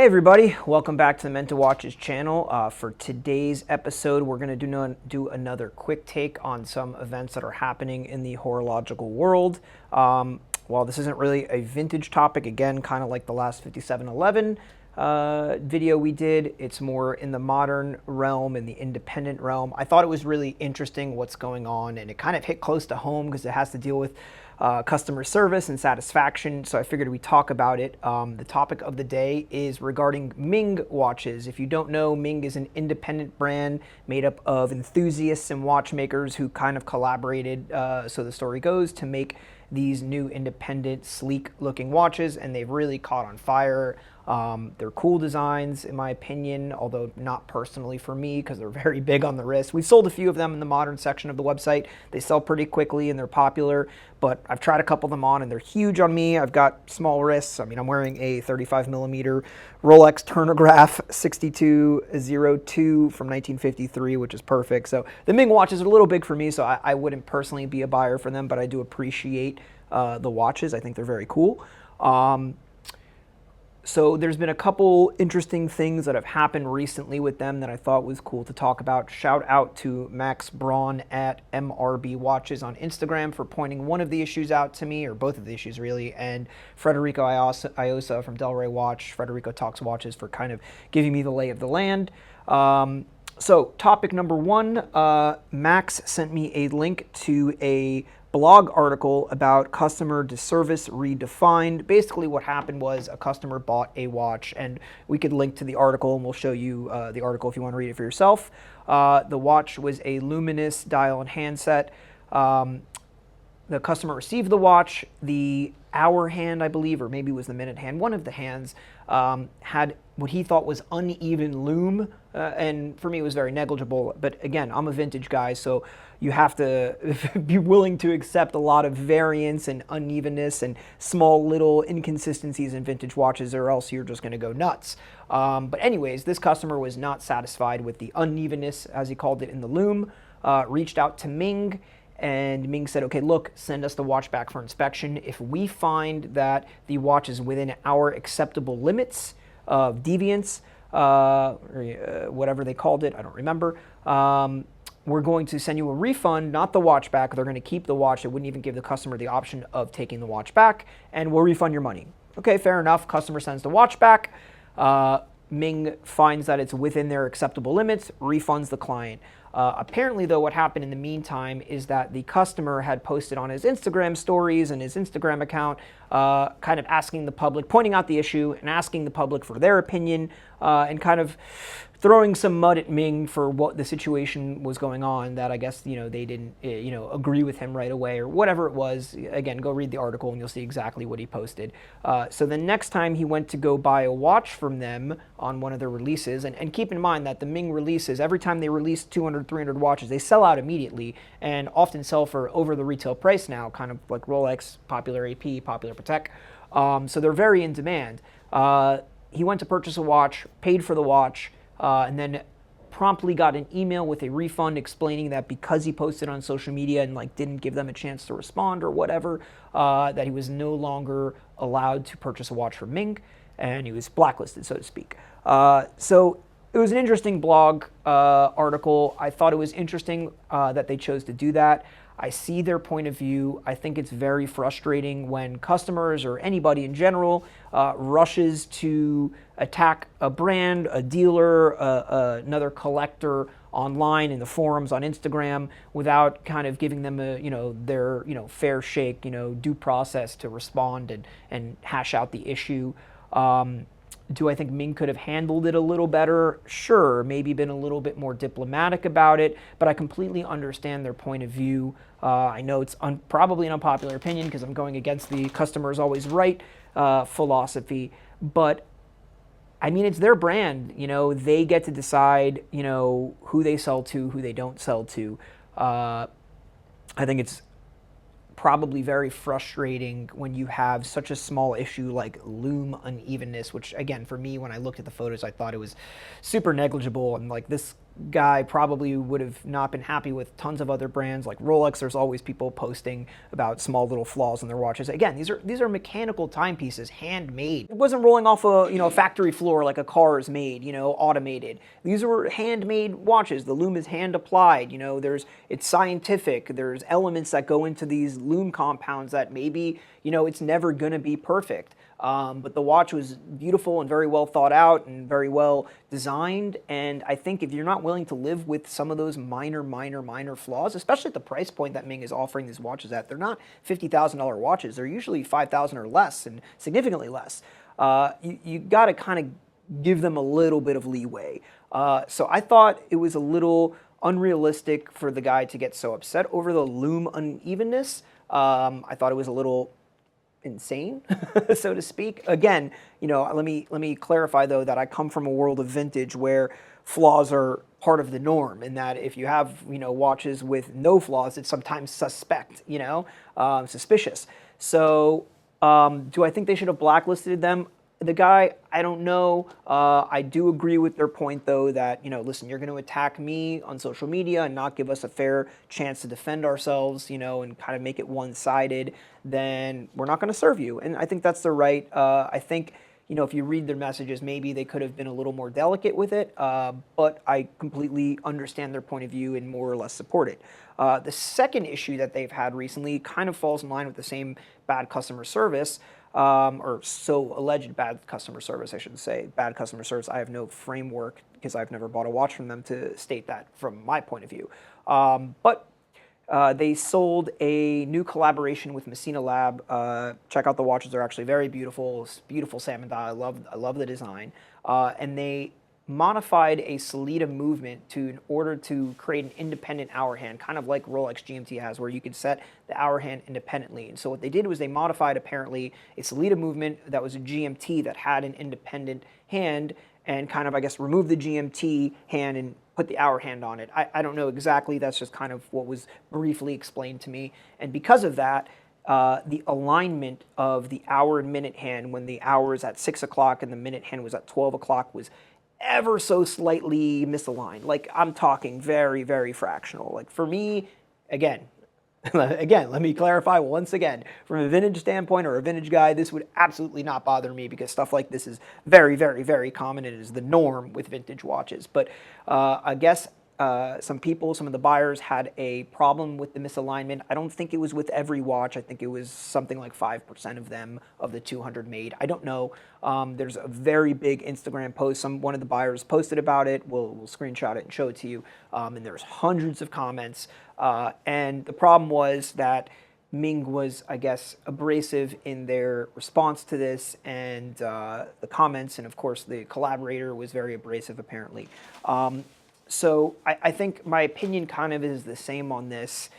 Hey everybody, welcome back to the Menta HQ's channel. For today's episode, we're going to do another quick take on some events that are happening in the horological world. While this isn't really a vintage topic, again, kind of like the last 5711 video we did, it's more in the modern realm, in the independent realm. I thought it was really interesting what's going on, and it kind of hit close to home because it has to deal with customer service and satisfaction, so I figured we'd talk about it. The topic of the day is regarding Ming watches. If you don't know, Ming is an independent brand made up of enthusiasts and watchmakers who kind of collaborated, so the story goes, to make these new independent, sleek-looking watches, and they've really caught on fire. They're cool designs, in my opinion, although not personally for me because they're very big on the wrist. We've sold a few of them in the modern section of the website. They sell pretty quickly and they're popular, but I've tried a couple of them on and they're huge on me. I've got small wrists. I mean, I'm wearing a 35 millimeter Rolex Turnograph 6202 from 1953, which is perfect. So the Ming watches are a little big for me, so I wouldn't personally be a buyer for them, but I do appreciate the watches. I think they're very cool. So there's been a couple interesting things that have happened recently with them that I thought was cool to talk about. Shout out to Max Braun at MRB Watches on Instagram for pointing one of the issues out to me, or both of the issues really, and Federico Iosa from Delray Watch, Federico Talks Watches, for kind of giving me the lay of the land. So topic number one, Max sent me a link to a blog article about customer disservice redefined. Basically what happened was a customer bought a watch, and we could link to the article and we'll show you the article if you want to read it for yourself. The watch was a luminous dial and handset. The customer received the watch. The hour hand, I believe, or maybe it was the minute hand, one of the hands had what he thought was uneven loom, and for me it was very negligible. But again, I'm a vintage guy, so you have to be willing to accept a lot of variance and unevenness and small little inconsistencies in vintage watches, or else you're just going to go nuts. But anyways, this customer was not satisfied with the unevenness, as he called it, in the loom, reached out to Ming, and Ming said, okay, look, send us the watch back for inspection. If we find that the watch is within our acceptable limits of deviance, or whatever they called it, I don't remember, we're going to send you a refund, not the watch back. They're going to keep the watch. They wouldn't even give the customer the option of taking the watch back, and we'll refund your money. Okay, fair enough. Customer sends the watch back. Ming finds that it's within their acceptable limits, refunds the client. Apparently, though, what happened in the meantime is that the customer had posted on his Instagram stories and his Instagram account, kind of asking the public, pointing out the issue and asking the public for their opinion, and kind of throwing some mud at Ming for what the situation was going on, that I guess, they didn't, agree with him right away or whatever it was. Again, go read the article and you'll see exactly what he posted. So the next time he went to go buy a watch from them on one of their releases, and keep in mind that the Ming releases, every time they release 200, 300 watches, they sell out immediately and often sell for over the retail price now, kind of like Rolex, Popular AP, Popular Patek. So they're very in demand. He went to purchase a watch, paid for the watch, and then promptly got an email with a refund explaining that because he posted on social media and didn't give them a chance to respond or whatever, that he was no longer allowed to purchase a watch from Ming, and he was blacklisted, so to speak. So it was an interesting blog article. I thought it was interesting that they chose to do that. I see their point of view. I think it's very frustrating when customers, or anybody in general, rushes to attack a brand, a dealer, another collector online in the forums on Instagram without kind of giving them their fair shake, due process to respond and hash out the issue. Do I think Ming could have handled it a little better? Sure, maybe been a little bit more diplomatic about it, but I completely understand their point of view. I know it's probably an unpopular opinion because I'm going against the customer is always right philosophy, but I mean, it's their brand. They get to decide, who they sell to, who they don't sell to. I think it's probably very frustrating when you have such a small issue like loom unevenness, which again, for me, when I looked at the photos, I thought it was super negligible, and this guy probably would have not been happy with tons of other brands like Rolex. There's always people posting about small little flaws in their watches. Again, these are mechanical timepieces, handmade. It wasn't rolling off a factory floor like a car is made, automated. These were handmade watches. The lume is hand applied. It's scientific. There's elements that go into these lume compounds that maybe it's never gonna be perfect. But the watch was beautiful and very well thought out and very well designed. And I think if you're not willing to live with some of those minor flaws, especially at the price point that Ming is offering these watches at, they're not $50,000 watches. They're usually $5,000 or less and significantly less. You got to kind of give them a little bit of leeway. So I thought it was a little unrealistic for the guy to get so upset over the lume unevenness. I thought it was a little insane, so to speak. Again, let me clarify though that I come from a world of vintage where flaws are part of the norm, and that if you have watches with no flaws, it's sometimes suspect, suspicious. So do I think they should have blacklisted them? The guy, I don't know. I do agree with their point, though, that, listen, you're going to attack me on social media and not give us a fair chance to defend ourselves, and kind of make it one-sided, then we're not going to serve you. And I think that's the right. I think, if you read their messages, maybe they could have been a little more delicate with it, but I completely understand their point of view and more or less support it. The second issue that they've had recently kind of falls in line with the same bad customer service, or so alleged bad customer service, I should say. Bad customer service, I have no framework because I've never bought a watch from them to state that from my point of view. But they sold a new collaboration with Massena Lab. Check out the watches, they're actually very beautiful. It's beautiful salmon dial, I love the design. And they modified a Solita movement in order to create an independent hour hand, kind of like Rolex GMT has, where you can set the hour hand independently. And so what they did was they modified apparently a Solita movement that was a GMT that had an independent hand, and kind of, I guess, removed the GMT hand and put the hour hand on it. I don't know exactly, that's just kind of what was briefly explained to me. And because of that, the alignment of the hour and minute hand when the hour is at 6 o'clock and the minute hand was at 12 o'clock was ever so slightly misaligned. Like, I'm talking very, very fractional. Like, for me, again, let me clarify once again, from a vintage standpoint or a vintage guy, this would absolutely not bother me because stuff like this is very, very, very common. It is the norm with vintage watches. But I guess some of the buyers had a problem with the misalignment. I don't think it was with every watch. I think it was something like 5% of them, of the 200 made. I don't know. There's a very big Instagram post. One of the buyers posted about it. We'll screenshot it and show it to you. And there's hundreds of comments. And the problem was that Ming was, I guess, abrasive in their response to this and the comments. And of course, the collaborator was very abrasive, apparently. So I think my opinion kind of is the same on this.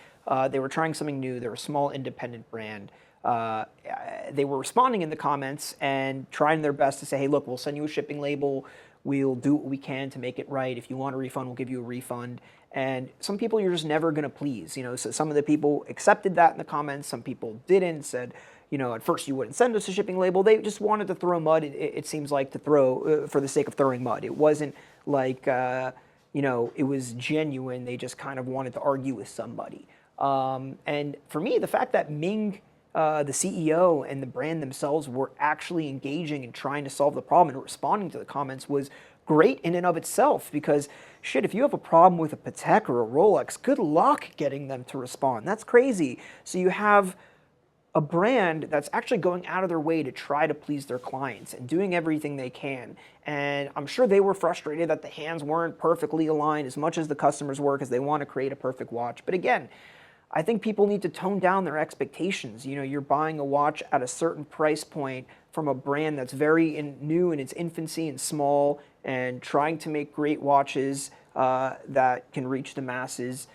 They were trying something new. They're a small independent brand. They were responding in the comments and trying their best to say, hey, look, we'll send you a shipping label. We'll do what we can to make it right. If you want a refund, we'll give you a refund. And some people you're just never going to please. So some of the people accepted that in the comments. Some people didn't, said, at first you wouldn't send us a shipping label. They just wanted to throw mud, it seems like, to throw for the sake of throwing mud. It wasn't like... it was genuine. They just kind of wanted to argue with somebody. And for me, the fact that Ming, the CEO and the brand themselves were actually engaging and trying to solve the problem and responding to the comments was great in and of itself, because shit, if you have a problem with a Patek or a Rolex, good luck getting them to respond. That's crazy. So you have a brand that's actually going out of their way to try to please their clients and doing everything they can. And I'm sure they were frustrated that the hands weren't perfectly aligned as much as the customers were, because they want to create a perfect watch. But again, I think people need to tone down their expectations. You're buying a watch at a certain price point from a brand that's very new in its infancy and small, and trying to make great watches that can reach the masses.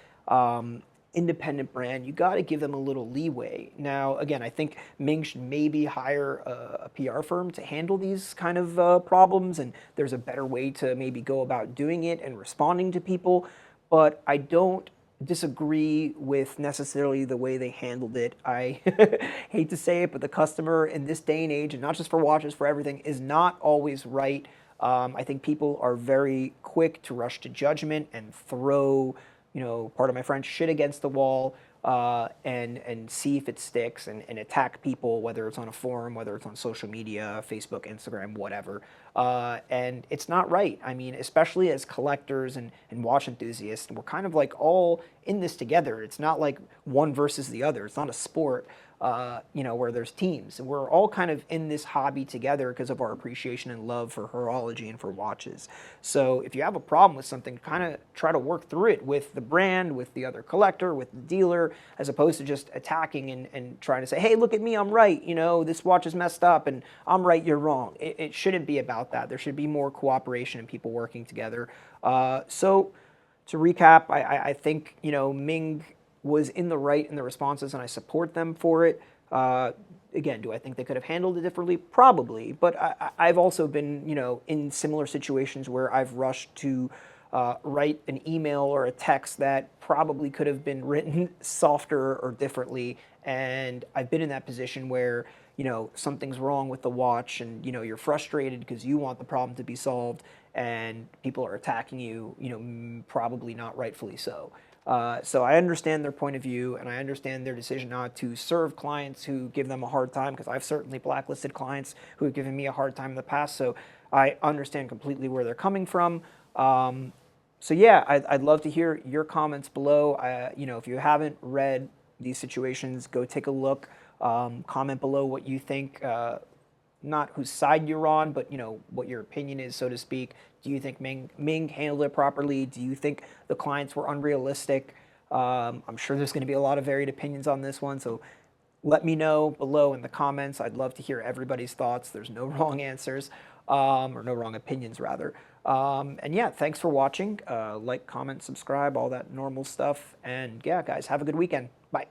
Independent brand, you got to give them a little leeway. Now, again, I think Ming should maybe hire a PR firm to handle these kind of problems, and there's a better way to maybe go about doing it and responding to people. But I don't disagree with necessarily the way they handled it. I hate to say it, but the customer in this day and age, and not just for watches, for everything, is not always right. I think people are very quick to rush to judgment and throw, pardon my French, shit against the wall, and see if it sticks, and attack people, whether it's on a forum, whether it's on social media, Facebook, Instagram, whatever. And it's not right. I mean, especially as collectors and watch enthusiasts, we're kind of like all in this together. It's not like one versus the other. It's not a sport. Where there's teams. We're all kind of in this hobby together because of our appreciation and love for horology and for watches. So if you have a problem with something, kind of try to work through it with the brand, with the other collector, with the dealer, as opposed to just attacking and trying to say, hey, look at me, I'm right. This watch is messed up and I'm right, you're wrong. It shouldn't be about that. There should be more cooperation and people working together. So to recap, I think, Ming was in the right in the responses, and I support them for it. Again, do I think they could have handled it differently? Probably, but I've also been, in similar situations where I've rushed to write an email or a text that probably could have been written softer or differently, and I've been in that position where, something's wrong with the watch, and, you're frustrated because you want the problem to be solved, and people are attacking you, probably not rightfully so. So I understand their point of view, and I understand their decision not to serve clients who give them a hard time, because I've certainly blacklisted clients who have given me a hard time in the past, so I understand completely where they're coming from. So yeah, I'd love to hear your comments below. If you haven't read these situations, go take a look. Comment below what you think, not whose side you're on, but what your opinion is, so to speak. Do you think Ming handled it properly? Do you think the clients were unrealistic? I'm sure there's going to be a lot of varied opinions on this one, so let me know below in the comments. I'd love to hear everybody's thoughts. There's no wrong answers, or no wrong opinions, rather. And yeah, thanks for watching. Like, comment, subscribe, all that normal stuff. And yeah, guys, have a good weekend. Bye.